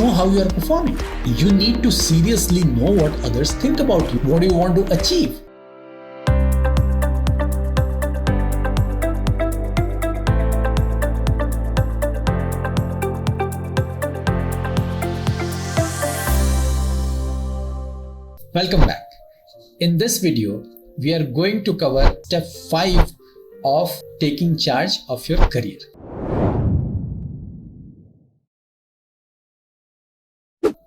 know how you are performing. You need to seriously know what others think about you. What do you want to achieve? Welcome back. In this video, we are going to cover step 5 of taking charge of your career.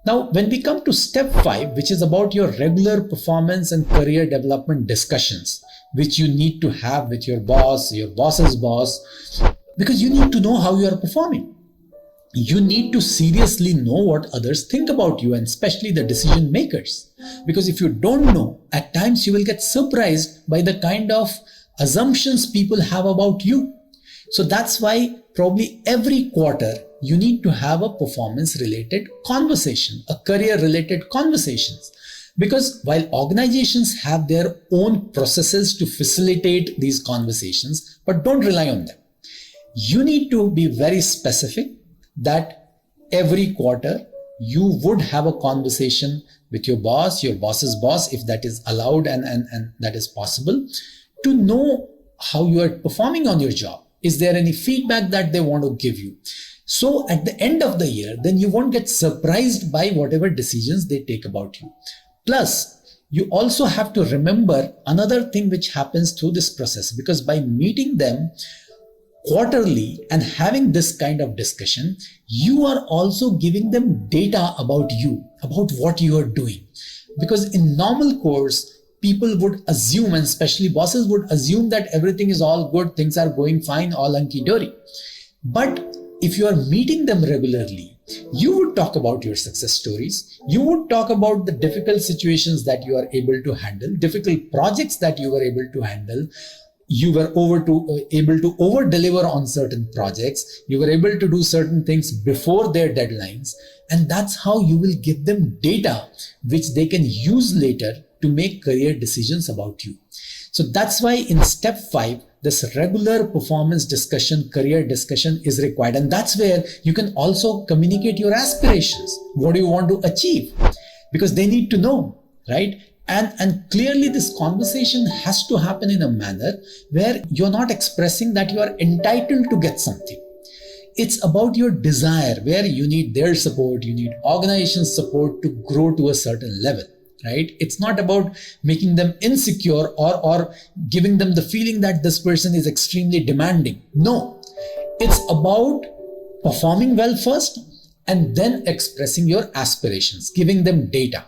Now, when we come to step 5, which is about your regular performance and career development discussions, which you need to have with your boss, your boss's boss, because you need to know how you are performing. You need to seriously know what others think about you, and especially the decision makers. Because if you don't know, at times you will get surprised by the kind of assumptions people have about you. So that's why probably every quarter you need to have a performance related conversation, a career related conversations. Because while organizations have their own processes to facilitate these conversations, but don't rely on them. You need to be very specific that every quarter you would have a conversation with your boss, your boss's boss, if that is allowed and that is possible, to know how you are performing on your job. Is there any feedback that they want to give you? So at the end of the year, then you won't get surprised by whatever decisions they take about you. Plus, you also have to remember another thing which happens through this process, because by meeting them quarterly and having this kind of discussion, you are also giving them data about you, about what you are doing. Because in normal course, people would assume, and especially bosses would assume, that everything is all good, things are going fine, all hunky-dory. But if you are meeting them regularly, you would talk about your success stories. You would talk about the difficult situations that you are able to handle, difficult projects that you were able to handle. You were able to over deliver on certain projects. You were able to do certain things before their deadlines. And that's how you will give them data which they can use later to make career decisions about you. So that's why in step 5, this regular performance discussion, career discussion is required. And that's where you can also communicate your aspirations. What do you want to achieve? Because they need to know, right? And clearly this conversation has to happen in a manner where you're not expressing that you are entitled to get something. It's about your desire, where you need their support, you need organization's support to grow to a certain level, right? It's not about making them insecure or giving them the feeling that this person is extremely demanding. No, it's about performing well first and then expressing your aspirations, giving them data.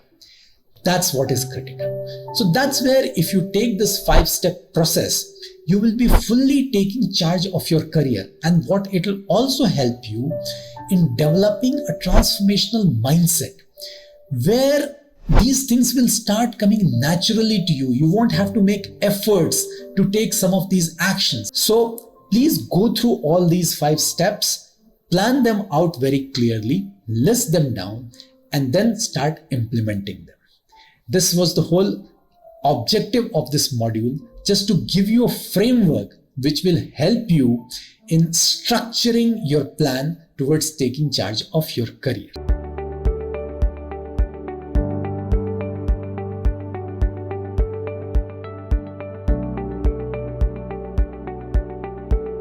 That's what is critical. So that's where if you take this 5-step process, you will be fully taking charge of your career. And what it will also help you in developing a transformational mindset where these things will start coming naturally to you. You won't have to make efforts to take some of these actions. So please go through all these 5 steps, plan them out very clearly, list them down, and then start implementing them. This was the whole objective of this module, just to give you a framework which will help you in structuring your plan towards taking charge of your career.